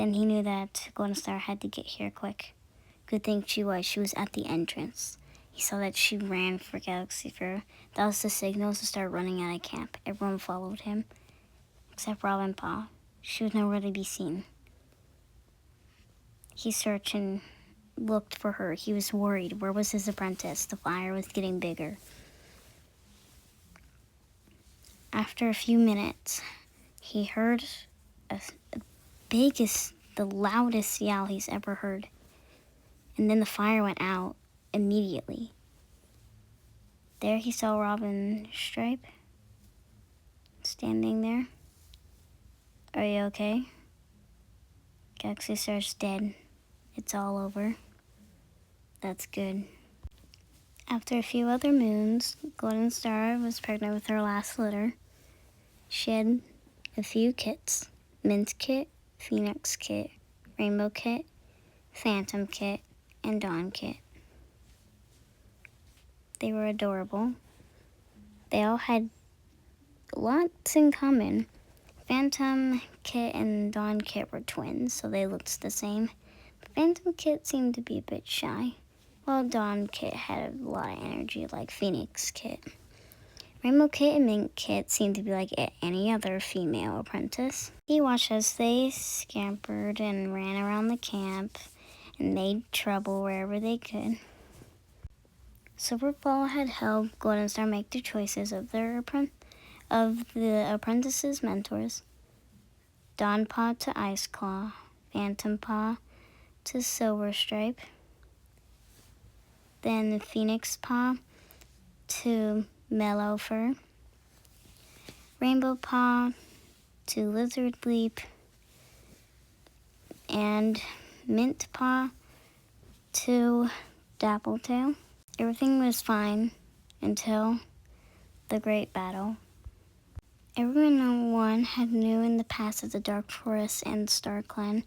Then he knew that Golden Star had to get here quick. Good thing she was at the entrance. He saw that she ran for Galaxy Fair. That was the signal to start running out of camp. Everyone followed him, except Robin Pa. She was nowhere to be seen. He searched and looked for her. He was worried. Where was his apprentice? The fire was getting bigger. After a few minutes, he heard the loudest yell he's ever heard. And then the fire went out immediately. There he saw Robin Stripe standing there. Are you okay? Galaxy Star's dead. It's all over. That's good. After a few other moons, Golden Star was pregnant with her last litter. She had a few kits: Mint Kit, Phoenix Kit, Rainbow Kit, Phantom Kit, and Dawn Kit. They were adorable. They all had lots in common. Phantom Kit and Dawn Kit were twins, so they looked the same. Phantom Kit seemed to be a bit shy, while Dawn Kit had a lot of energy like Phoenix Kit. Rainbow Kit and Mint Kit seemed to be like any other female apprentice. He watched as they scampered and ran around the camp and made trouble wherever they could. SilverFall had helped Golden Star make the choices of the apprentices' mentors. Dawn Pa to Ice Claw, Phantom Pa to Silver Stripe, then Phoenix Pa to Mellow Fur, Rainbow Pa to Lizard Leap, and Mint Pa to Dappletail. Everything was fine until the Great Battle. Everyone had knew in the past that the Dark Forest and StarClan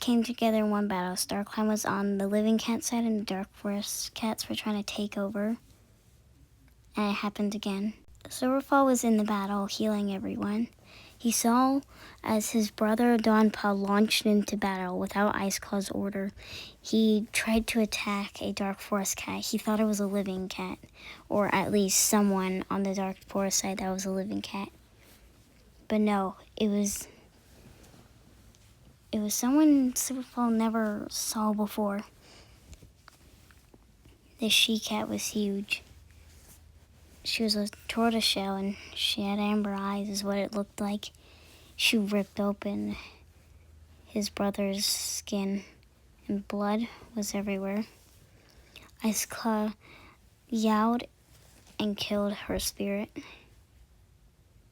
came together in one battle. StarClan was on the Living Cat side and the Dark Forest cats were trying to take over. And it happened again. SilverFall was in the battle, healing everyone. He saw as his brother Dawn Pa launched into battle without Ice Claw's order. He tried to attack a Dark Forest cat. He thought it was a living cat, or at least someone on the Dark Forest side that was a living cat. But no, it was someone SilverFall never saw before. The she-cat was huge. She was a tortoiseshell and she had amber eyes is what it looked like. She ripped open his brother's skin and blood was everywhere. Ice Claw yowled and killed her spirit.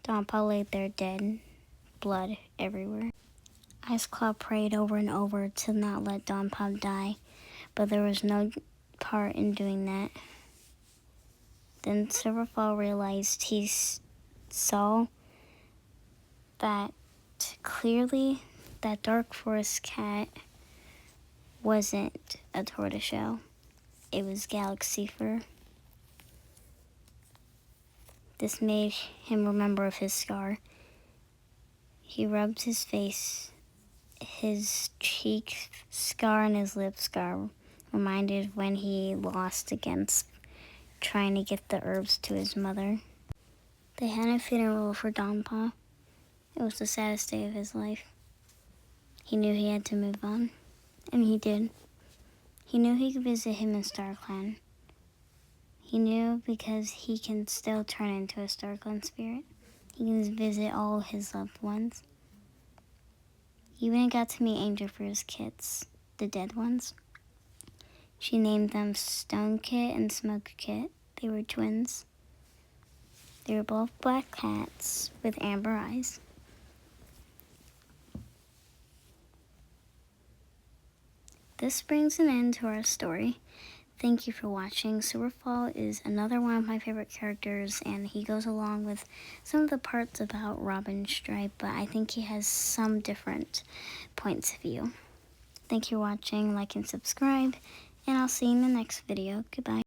Dawn Pa laid there dead, blood everywhere. Ice Claw prayed over and over to not let Dawn Pa die, but there was no part in doing that. Then SilverFall realized he saw that clearly that Dark Forest cat wasn't a tortoiseshell. It was Galaxy Fur. This made him remember of his scar. He rubbed his face. His cheek scar and his lip scar reminded when he lost against trying to get the herbs to his mother. They had a funeral for Dawn Pa. It was the saddest day of his life. He knew he had to move on, and he did. He knew he could visit him in StarClan. He knew because he can still turn into a StarClan spirit. He can visit all his loved ones. He even got to meet Angel for his kids, the dead ones. She named them Stone Kit and Smoke Kit. They were twins. They were both black cats with amber eyes. This brings an end to our story. Thank you for watching. SilverFall is another one of my favorite characters, and he goes along with some of the parts about Robin Stripe, but I think he has some different points of view. Thank you for watching. Like and subscribe. And I'll see you in the next video. Goodbye.